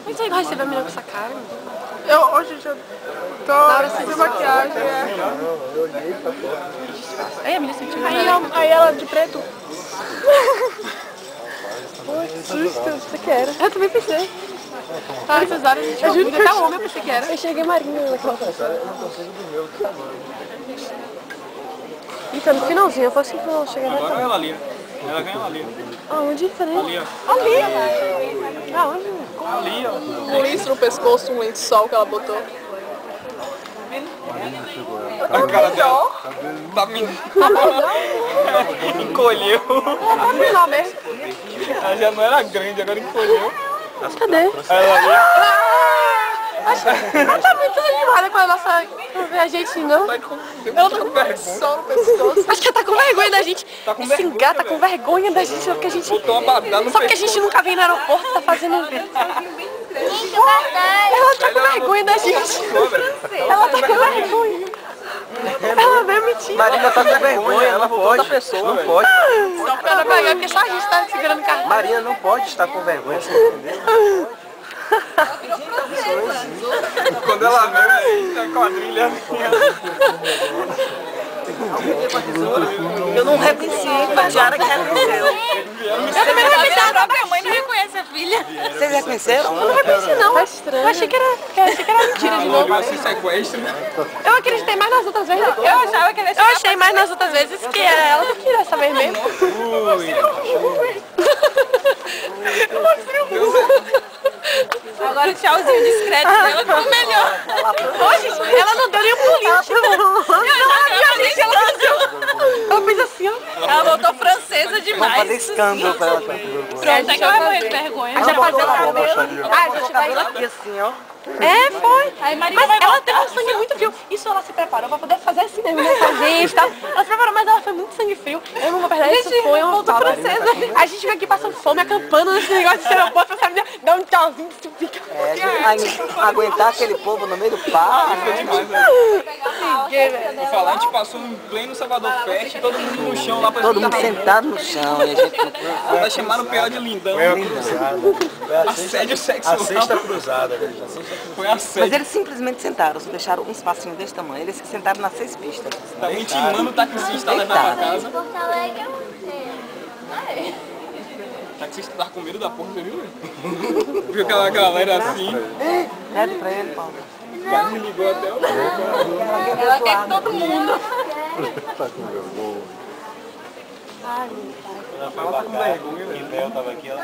Mas você vai receber a menina com essa cara? Hoje já tô sem maquiagem, Eu olhei pra foto. Aí a menina sentiu. Aí ela de preto. Pô, que susto, você que era. Eu também pensei. Ah, essas horas a gente Eu juro que até homem eu pensei que era. Eu cheguei marinha naquela foto. Eu não consigo dormir outro tamanho. E tá no finalzinho, eu falei assim que não cheguei na Agora ela ali. Ela ganha ali. Aonde? Falei? Ali, ó. Ali? Aonde? Ali, ó. Um lenço no pescoço, um lençol que ela botou. A cara dela. Tá me... Encolheu. Tá menor mesmo. Ela já não era grande, agora encolheu. Cadê? Ela ali. Ela tá muito animada com a nossa... a gente, não? Tá com Ela tá com lençol no pescoço. Acho que ela tá com vergonha da gente. Tá com Esse vergonha, gato tá velho. com vergonha da gente, só porque a gente... Botou uma badada no Só porque a gente pescoço. nunca vem no aeroporto, tá fazendo... Ela tá com vergonha da gente. Ela tá com vergonha. Ela veio mentir. Marina tá com vergonha, ela pode. pessoa, Não velho. pode. Só porque ela vai, porque só a gente tá segurando o carro. Marina não pode estar com vergonha, você entendeu? Quando ela veio aí, a quadrilha. Eu não reconheci, a Tiara que reconheceu. Eu também não reconheci a própria mãe, não reconhece a filha. Vocês reconheceram? Eu não reconheci, não. Tá estranho. Eu achei que era mentira de novo. Esse sequestro. Eu acreditei mais nas outras vezes. Eu achei mais nas outras vezes que era ela do que dessa vez mesmo. Agora o tchauzinho discreto dela ficou melhor. Hoje, ela não deu nem um pulinho. Ela fez assim, ó. Ela voltou francesa demais. Vamos fazer escândalo pra ela. Pronto, até que ela vai morrer de vergonha. A gente vai fazer o cabelo. Ah, a gente vai... Aqui assim, ó. É, foi. Mas ela teve um sangue muito frio. Isso ela se preparou pra poder fazer assim mesmo, né? Com a gente, tá? Ela se preparou, mas ela foi muito sangue frio. Eu não vou perder isso, foi uma volta francesa. A gente fica aqui passando fome, acampando nesse negócio de aeroporto, pra saber, dá um tchauzinho, tu fica... Aguentar aquele povo no meio do parque. Vou falar, a gente passou em pleno Salvador Fest, todo mundo no chão lá pra Todo mundo sentado no chão. E a gente... Vai chamar o P.O. de lindão. Assédio sexual. A sexta cruzada, velho. Foi Mas assédio. eles simplesmente sentaram, deixaram um espacinho desse tamanho. Eles se sentaram nas 6 pistas. Tá intimando o taxista a levar pra casa. Porto Alegre é você. O taxista tava com medo da porra, você viu? Viu aquela galera assim. Pede pra ele, Paulo. Quase ligou até o... Ela quer todo mundo. Tá com vergonha. Ela foi bacana. E Bel tava aqui, ela...